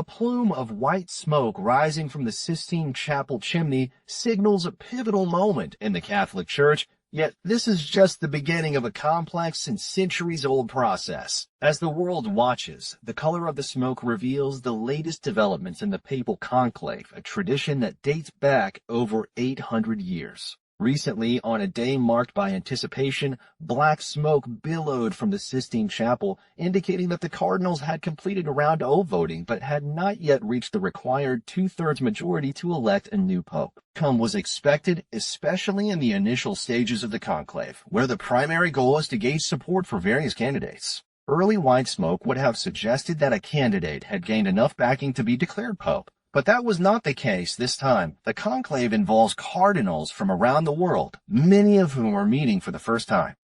A plume of white smoke rising from the Sistine Chapel chimney signals a pivotal moment in the Catholic Church, yet this is just the beginning of a complex and centuries-old process. As the world watches, the color of the smoke reveals the latest developments in the Papal Conclave, a tradition that dates back over 800 years. Recently, on a day marked by anticipation, black smoke billowed from the Sistine Chapel, indicating that the cardinals had completed round O voting but had not yet reached the required two-thirds majority to elect a new pope. Outcome was expected, especially in the initial stages of the conclave, where the primary goal is to gauge support for various candidates. Early white smoke would have suggested that a candidate had gained enough backing to be declared pope. But that was not the case this time. The conclave involves cardinals from around the world, many of whom are meeting for the first time.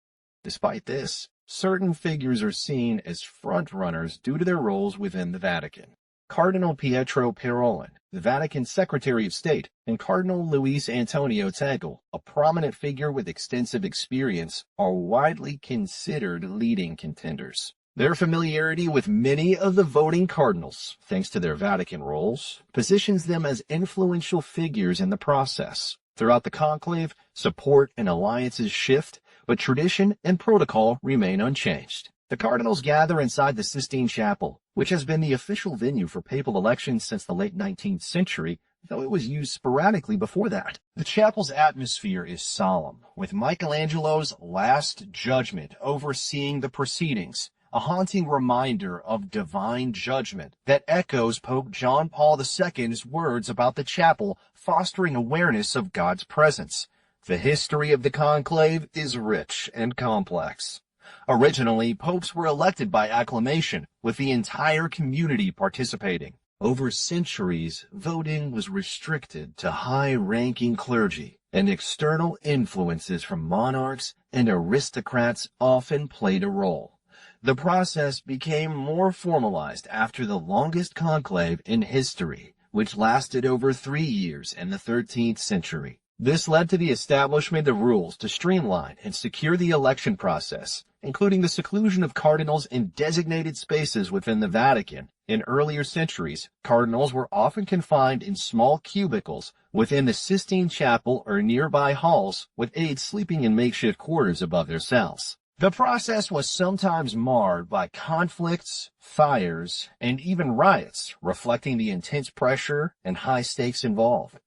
Despite this, certain figures are seen as front-runners due to their roles within the Vatican. Cardinal Pietro Parolin, the Vatican Secretary of State, and Cardinal Luis Antonio Tagle, a prominent figure with extensive experience, are widely considered leading contenders. Their familiarity with many of the voting cardinals, thanks to their Vatican roles, positions them as influential figures in the process. Throughout the conclave, support and alliances shift, but tradition and protocol remain unchanged. The cardinals gather inside the Sistine Chapel, which has been the official venue for papal elections since the late 19th century, though it was used sporadically before that. The chapel's atmosphere is solemn, with Michelangelo's Last Judgment overseeing the proceedings, a haunting reminder of divine judgment that echoes Pope John Paul II's words about the chapel fostering awareness of God's presence. The history of the conclave is rich and complex. Originally, popes were elected by acclamation, with the entire community participating. Over centuries, voting was restricted to high-ranking clergy, and external influences from monarchs and aristocrats often played a role. The process became more formalized after the longest conclave in history, which lasted over 3 years in the 13th century. This led to the establishment of rules to streamline and secure the election process, including the seclusion of cardinals in designated spaces within the Vatican. In earlier centuries, cardinals were often confined in small cubicles within the Sistine Chapel or nearby halls, with aides sleeping in makeshift quarters above their cells. The process was sometimes marred by conflicts, fires, and even riots, reflecting the intense pressure and high stakes involved.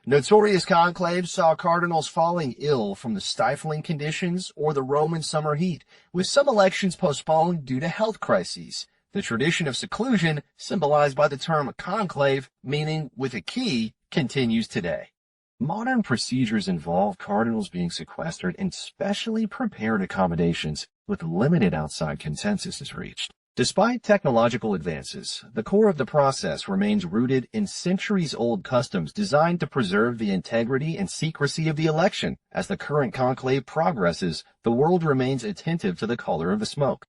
Notorious conclaves saw cardinals falling ill from the stifling conditions or the Roman summer heat, with some elections postponed due to health crises. The tradition of seclusion, symbolized by the term conclave, meaning with a key, continues today. Modern procedures involve cardinals being sequestered in specially prepared accommodations with limited outside consensus is reached. Despite technological advances, the core of the process remains rooted in centuries-old customs designed to preserve the integrity and secrecy of the election. As the current conclave progresses, the world remains attentive to the color of the smoke.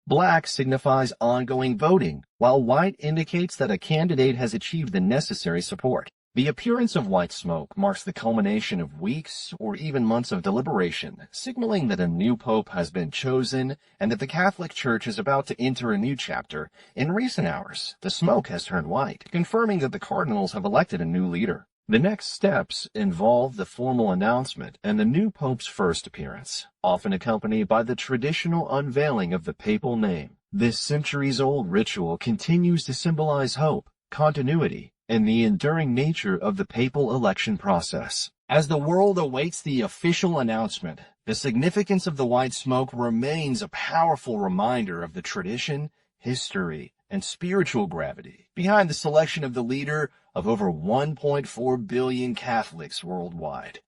Black signifies ongoing voting, while white indicates that a candidate has achieved the necessary support. The appearance of white smoke marks the culmination of weeks or even months of deliberation, signaling that a new pope has been chosen and that the Catholic Church is about to enter a new chapter. In recent hours, the smoke has turned white, confirming that the cardinals have elected a new leader. The next steps involve the formal announcement and the new pope's first appearance, often accompanied by the traditional unveiling of the papal name. This centuries-old ritual continues to symbolize hope, continuity, and the enduring nature of the papal election process. As the world awaits the official announcement, the significance of the white smoke remains a powerful reminder of the tradition, history, and spiritual gravity behind the selection of the leader of over 1.4 billion Catholics worldwide.